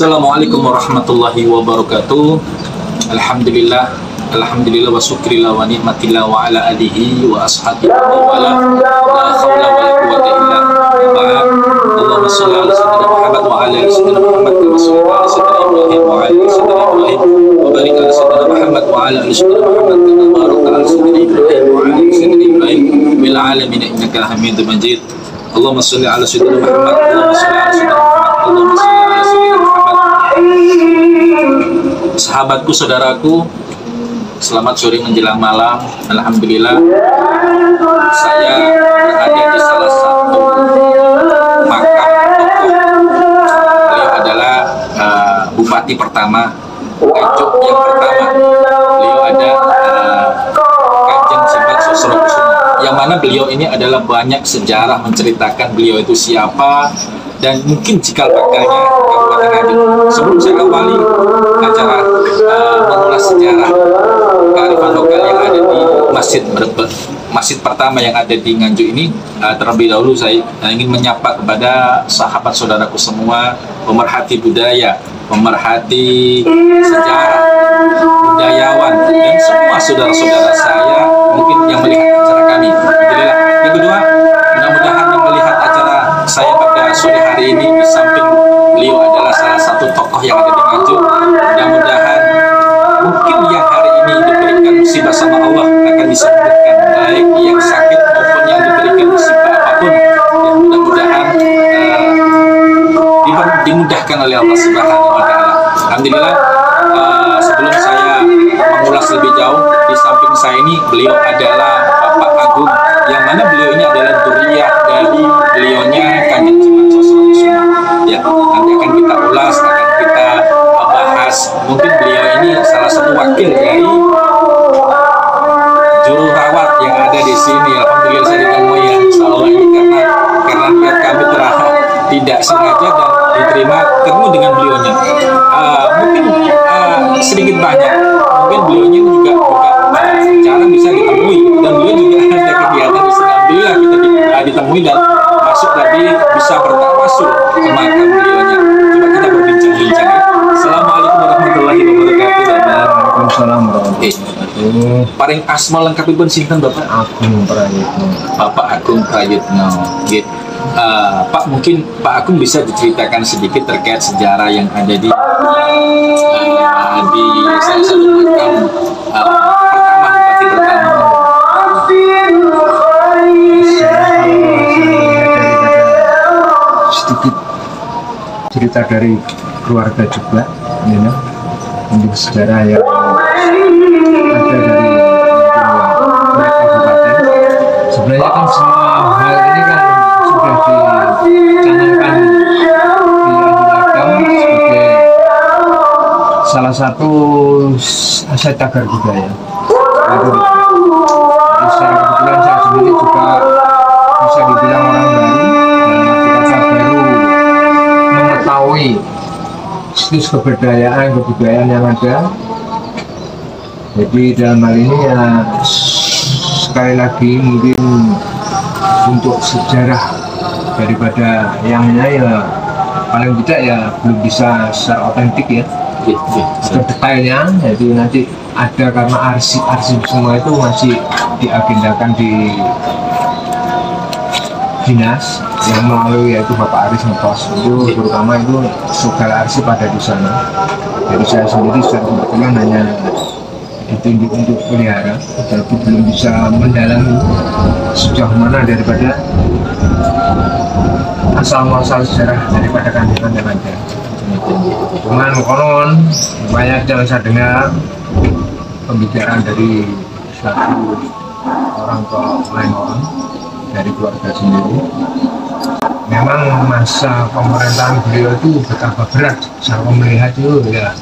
Assalamualaikum warahmatullahi wabarakatuh. Alhamdulillah, alhamdulillah wa syukrillah wa nikmatillah wa ala alihi wa ashabihi wa la haula wa la quwwata illa billah. Allahumma shalli ala sayyidina Muhammad wa ala ali sayyidina Muhammad kama shallaita ala sayyidina Ibrahim wa ala ali sayyidina Ibrahim wa barik ala sayyidina Muhammad wa ala ali sayyidina Muhammad kama barakta ala sayyidina Ibrahim wa ala ali sayyidina Ibrahim fil alamin innaka Hamidum Majid. Allahumma shalli ala sayyidina Muhammad, Allahumma shalli ala sayyidina Muhammad, Allahumma shalli ala sayyidina Muhammad. Sahabatku, saudaraku, selamat sore menjelang malam. Alhamdulillah, saya berada di salah satu makam tokoh. Beliau adalah bupati pertama Nganjuk yang pertama. Beliau ada Kanjeng Simbad Sosrokusumo, yang mana beliau ini adalah banyak sejarah menceritakan beliau itu siapa dan mungkin cikal bakalnya Kabupaten Nganjuk. Sebelum saya awali acara mengulas sejarah kearifan lokal yang ada di masjid pertama yang ada di Nganjuk ini, terlebih dahulu saya ingin menyapa kepada sahabat saudaraku semua, pemerhati budaya, pemerhati sejarah, budayawan, dan semua saudara-saudara saya mungkin yang melihat acara kami. Alhamdulillah. Yang kedua, mudah-mudahan yang melihat acara saya pada sore hari ini, di samping beliau adalah salah satu tokoh yang ada di Nganjuk, mudah-mudahan mungkin yang hari ini diberikan musibah sama Allah akan disembuhkan, baik yang sakit maupun yang diberikan musibah apapun, ya mudah-mudahan dimudahkan oleh Allah Subhanahu wa Ta'ala. Alhamdulillah. Sebelum saya mengulas lebih jauh, di samping saya ini beliau adalah Bapak Agung, yang mana beliau ini adalah dzurriyyah dari beliaunya Kanjeng Simbad Sosrokusumo. Ya, nanti akan kita ulas, akan kita bahas. Mungkin beliau ini salah satu wakil dari juru rawat yang ada di sini. Alhamdulillah saya ditemui ya, insyaallah ini karena niat kami tidak sengaja dan diterima ketemu dengan beliaunya. Mungkin sedikit banyak, mungkin beliaunya juga jarang bisa ditemui, dan beliau juga ada kegiatan di sini. Alhamdulillah kita ditemui dan masuk tadi bisa bertawasul ke makam beliaunya. Coba kita berbincang-bincang ya. Assalamualaikum warahmatullahi wabarakatuh. Waalaikumsalam warahmatullahi wabarakatuh. Paring asma lengkapipun sinten Bapak? Agung Prayitno. Bapak Agung Prayitno. Gitu. Pak, mungkin Pak Agung bisa diceritakan sedikit terkait sejarah yang ada di salah satu makam pertama, bupati pertama. Sedikit cerita dari keluarga juga, ya, untuk sejarah yang ada dari kabupaten. Sebenarnya kan semua hal ini kan sudah dicanangkan di sebagai salah satu aset cagar budaya. Jadi secara kebetulan saya sendiri juga bisa dibilang orang baru, dan ketika saya baru mengetahui situs kebudayaan yang ada. Jadi dalam hal ini ya, sekali lagi mungkin untuk sejarah daripada yangnya ya paling tidak ya belum bisa secara otentik ya, atau detailnya. Jadi nanti ada, karena arsip semua itu masih diagendakan di dinas yang melalui, yaitu Bapak Aris Ngepos itu, terutama itu segala arsip ada di sana. Jadi saya sendiri secara kebetulan hanya ditunjuk untuk pelihara, jadi belum bisa mendalami sejauh mana daripada asal-muasal sejarah daripada kandungan yang ada. Cuman konon banyak yang saya dengar pembicaraan dari satu orang tua lain orang dari keluarga sendiri, memang masa pemerintahan beliau itu betapa berat. Saya melihat itu ya,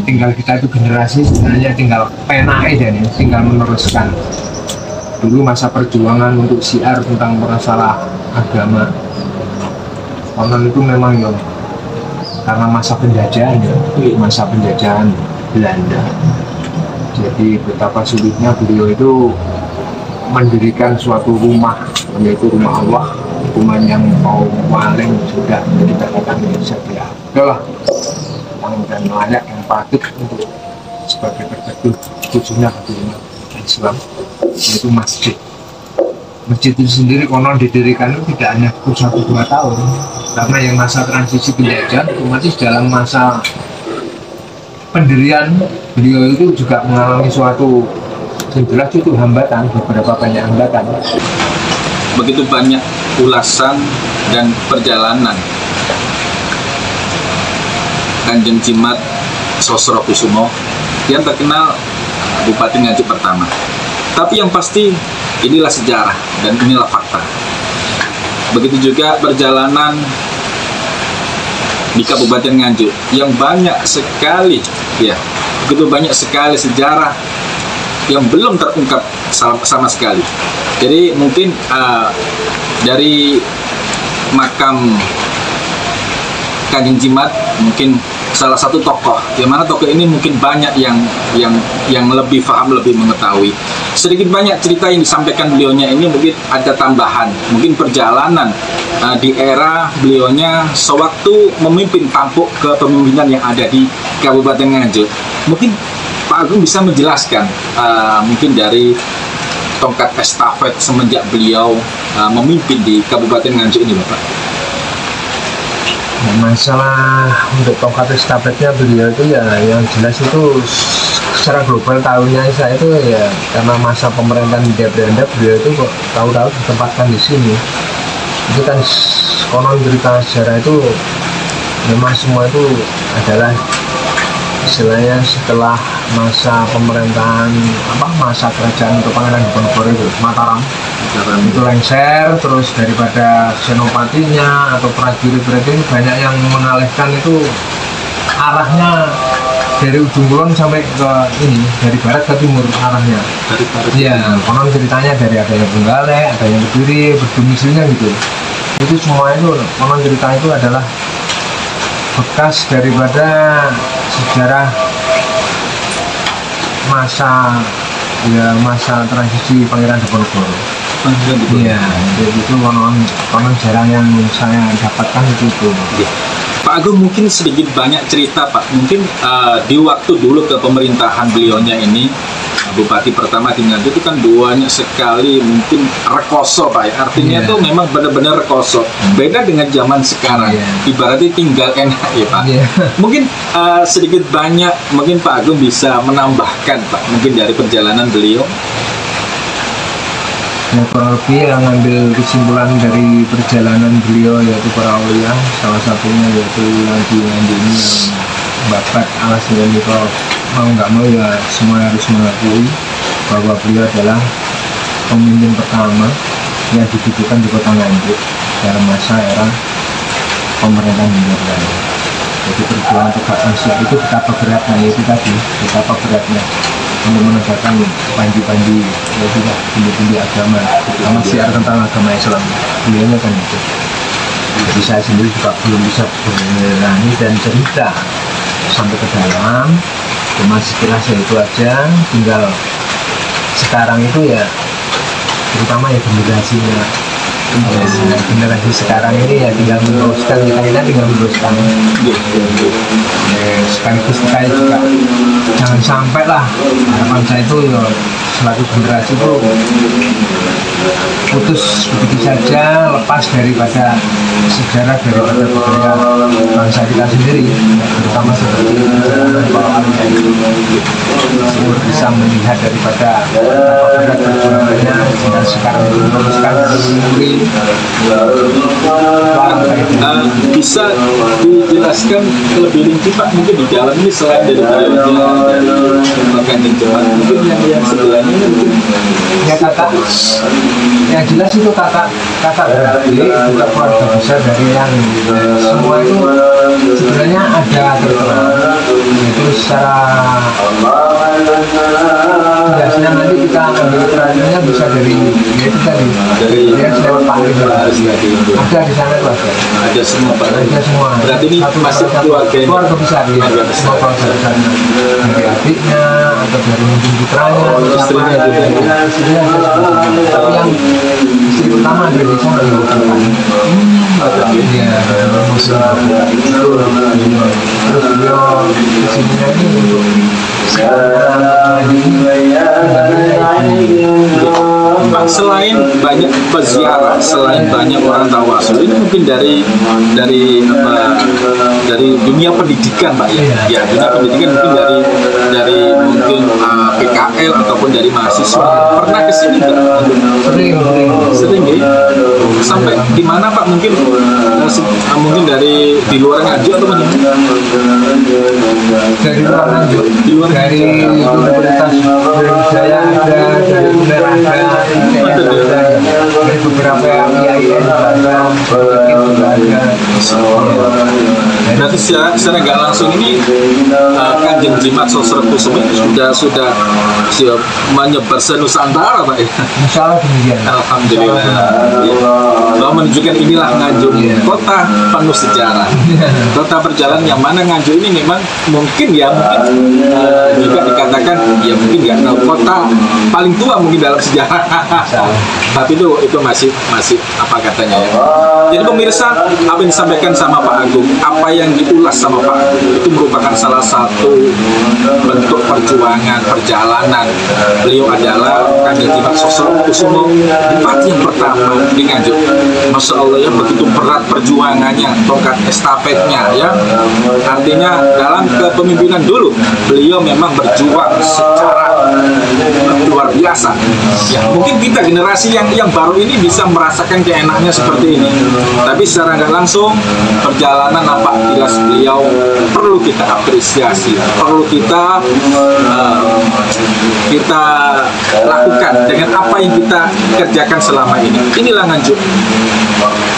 tinggal kita itu generasi sebenarnya tinggal penai dan tinggal meneruskan. Dulu masa perjuangan untuk syiar tentang masalah agama, konon itu memang ya karena masa penjajahan ya, masa penjajahan Belanda. Jadi betapa sulitnya beliau itu mendirikan suatu rumah, yaitu rumah Allah, rumah yang mau paling sudah dikatakan setia. itulah dan layak yang patut untuk sebagai tertentu khususnya bagi umat Islam, yaitu masjid. Masjid itu sendiri konon didirikan itu tidak hanya 1-2 tahun, karena yang masa transisi penjajahan otomatis dalam masa pendirian beliau itu juga mengalami suatu jelas itu hambatan, beberapa banyak hambatan. Begitu banyak ulasan dan perjalanan Kanjeng Cimat Sosrokusumo yang terkenal Bupati Nganjuk pertama. Tapi yang pasti inilah sejarah dan inilah fakta. Begitu juga perjalanan di Kabupaten Nganjuk yang banyak sekali, ya, begitu banyak sekali sejarah yang belum terungkap sama sekali. Jadi mungkin dari makam Kanjeng Cimat mungkin salah satu tokoh, yang mana tokoh ini mungkin banyak yang lebih paham, lebih mengetahui. Sedikit banyak cerita yang disampaikan beliaunya ini mungkin ada tambahan, mungkin perjalanan di era beliaunya sewaktu memimpin tampuk kepemimpinan yang ada di Kabupaten Nganjuk. Mungkin Pak Agung bisa menjelaskan mungkin dari tongkat estafet semenjak beliau memimpin di Kabupaten Nganjuk ini, Bapak. Masalah untuk tongkat estafetnya beliau itu ya yang jelas itu secara global tahunnya saya itu ya karena masa pemerintahan Hindia Belanda beliau itu kok tahu-tahu ditempatkan di sini. Itu kan konon cerita sejarah itu memang semua itu adalah istilahnya setelah masa pemerintahan masa kerajaan untuk Pangeran Diponegoro itu Mataram itu lengser, terus daripada senopatinya atau prajurit-prajurit itu banyak yang mengalihkan itu arahnya dari ujung kulon sampai ke ini, dari barat ke timur arahnya. Dari barat. Iya, konon ceritanya dari adanya Benggale, adanya Kediri, berdomisilinya gitu. Itu semua itu konon cerita itu adalah bekas daripada sejarah masa transisi Pangeran Diponegoro. Iya, jadi itu konon jarang yang saya dapatkan itu. Ya. Pak Agung mungkin sedikit banyak cerita Pak, mungkin di waktu dulu kepemerintahan beliaunya ini Bupati pertama di Nganjuk itu kan banyak sekali mungkin rekoso Pak ya. Artinya itu memang benar-benar rekoso. Beda dengan zaman sekarang, ibaratnya tinggal enak ya Pak. Mungkin sedikit banyak mungkin Pak Agung bisa menambahkan Pak, mungkin dari perjalanan beliau. Yang kurang lebih yang ngambil kesimpulan dari perjalanan beliau yaitu para aulia, salah satunya yaitu yang di Nganjuk ini yang babat alas itu mau nggak mau ya semua harus mengakui bahwa beliau adalah pemimpin pertama yang dibutuhkan di kota Nganjuk dalam masa era pemerintahan Hindia Belanda. Jadi perjuangan tegak manusia itu betapa beratnya, itu tadi betapa beratnya untuk menegakkan panji-panji ya juga pundi-pundi agama, terutama siar tentang agama Islam. Beliau kan itu. Jadi saya sendiri juga belum bisa berani dan cerita sampai ke dalam, cuma sekilas itu aja. Tinggal sekarang itu ya, terutama ya generasinya. Generasi sekarang ini ya tinggal meneruskan, kita tinggal meneruskan. Sekaligus kita juga jangan sampai lah harapan saya itu ya, selaku generasi itu putus begitu saja, lepas daripada sejarah, daripada budaya bangsa kita sendiri, terutama seperti perjalanan para alumni itu bisa melihat daripada berat perjuangannya dan sekarang meneruskan dari bisa dijelaskan lebih rinci Pak, mungkin di dalam ini selain dari beliaunya dari Kanjeng Cimat, mungkin yang sebelahnya mungkin ya kata yang jelas itu kata berarti juga keluarga besar dari yang semua itu sebenarnya ada tertera, itu secara biasanya nanti kita ambil perannya bisa dari ya itu tadi dia lewat panggil ada di sana tuh Ada semua Pak. ada semua. Berarti ini masih keluarga besar ya, semua keluarga besar dari adiknya atau dari mungkin putranya, Istrinya juga. istrinya tapi yang istri pertama ada di sana yang bukan. Iya, muslim. Terus beliau kesininya ini untuk Pak, selain banyak peziarah, selain banyak orang tawasul, ini mungkin dari dunia pendidikan Pak ya. Ya, dunia pendidikan mungkin dari mungkin PKL ataupun dari mahasiswa. Pernah ke sini nggak? Sering ya. Sampai di mana Pak? Mungkin mungkin dari di luar Nganjuk atau bagaimana? Dari luar Nganjuk, dari Universitas Brawijaya ada, dari UNER ada, dari beberapa IAIN ada, juga ada. Berarti secara nggak langsung ini Kanjeng Jimat Sosro Kusuma sudah menyebar senusantara Pak ya. Insyaallah demikian. Alhamdulillah. Ya. Bahwa menunjukkan inilah Nganjuk, kota penuh sejarah, kota berjalan yang mana Nganjuk ini memang mungkin juga dikatakan ya mungkin nggak tahu kota paling tua mungkin dalam sejarah. Tapi itu masih apa katanya ya. Jadi pemirsa, apa yang disampaikan sama Pak Agung, apa yang diulas sama Pak Agung itu merupakan salah satu bentuk perjuangan perjalanan. Beliau adalah Kanjeng Jimat Sosro Kusuma, bupati yang pertama di Nganjuk. Masya Allah ya, begitu berat perjuangannya, tongkat estafetnya ya. Artinya dalam kepemimpinan dulu beliau memang berjuang secara luar biasa. Ya, mungkin kita generasi yang baru ini bisa merasakan keenaknya seperti ini. Tapi secara nggak langsung perjalanan napak tilas beliau perlu kita apresiasi, perlu kita lakukan dengan apa yang kita kerjakan selama ini. Inilah Nganjuk,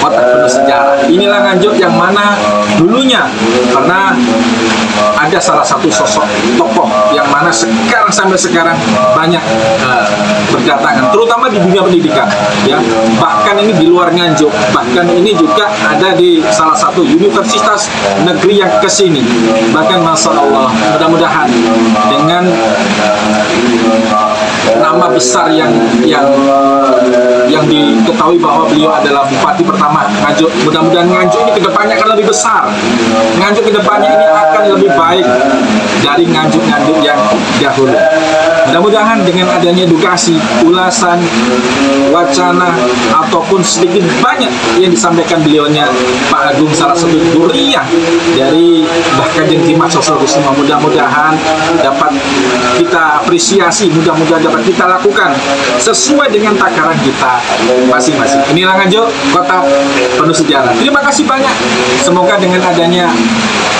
kota penuh sejarah. Inilah Nganjuk yang mana dulunya pernah ada salah satu sosok tokoh yang mana sekarang sampai sekarang banyak berdatangan, terutama di dunia pendidikan ya. Bahkan ini di luar Nganjuk, bahkan ini juga ada di salah satu universitas negeri yang kesini. Bahkan Masya Allah, mudah-mudahan dengan nama besar yang diketahui bahwa beliau adalah bupati pertama Nganjuk, mudah-mudahan Nganjuk ini kedepannya akan lebih besar. Nganjuk kedepannya ini akan lebih baik dari Nganjuk-Nganjuk yang dahulu. Mudah-mudahan dengan adanya edukasi, ulasan, wacana ataupun sedikit banyak yang disampaikan beliaunya Pak Agung, salah satu duriah dari Kanjeng Jimat Sosro Kusuma, mudah-mudahan dapat kita apresiasi, mudah-mudahan dapat kita lakukan sesuai dengan takaran kita masing-masing. Inilah Nganjuk, kota penuh sejarah. Terima kasih banyak. Semoga dengan adanya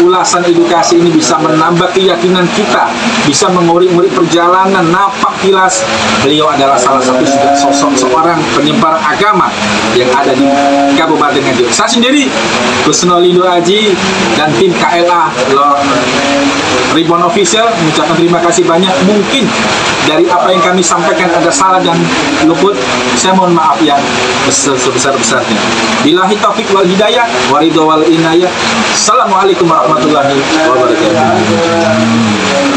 ulasan edukasi ini bisa menambah keyakinan kita, bisa mengurik-ngurik perjalanan napak tilas beliau adalah salah satu sosok seorang penyebar agama yang ada di Kabupaten Nganjuk. Saya sendiri, Kusnolindo Aji dan tim KLA Ribbon Official mengucapkan terima kasih banyak. Mungkin dari apa yang kami sampaikan ada salah dan luput, saya mohon maaf yang sebesar-besarnya. Billahi taufik wal hidayah, waridho wal inayah. Assalamualaikum warahmatullahi wabarakatuh.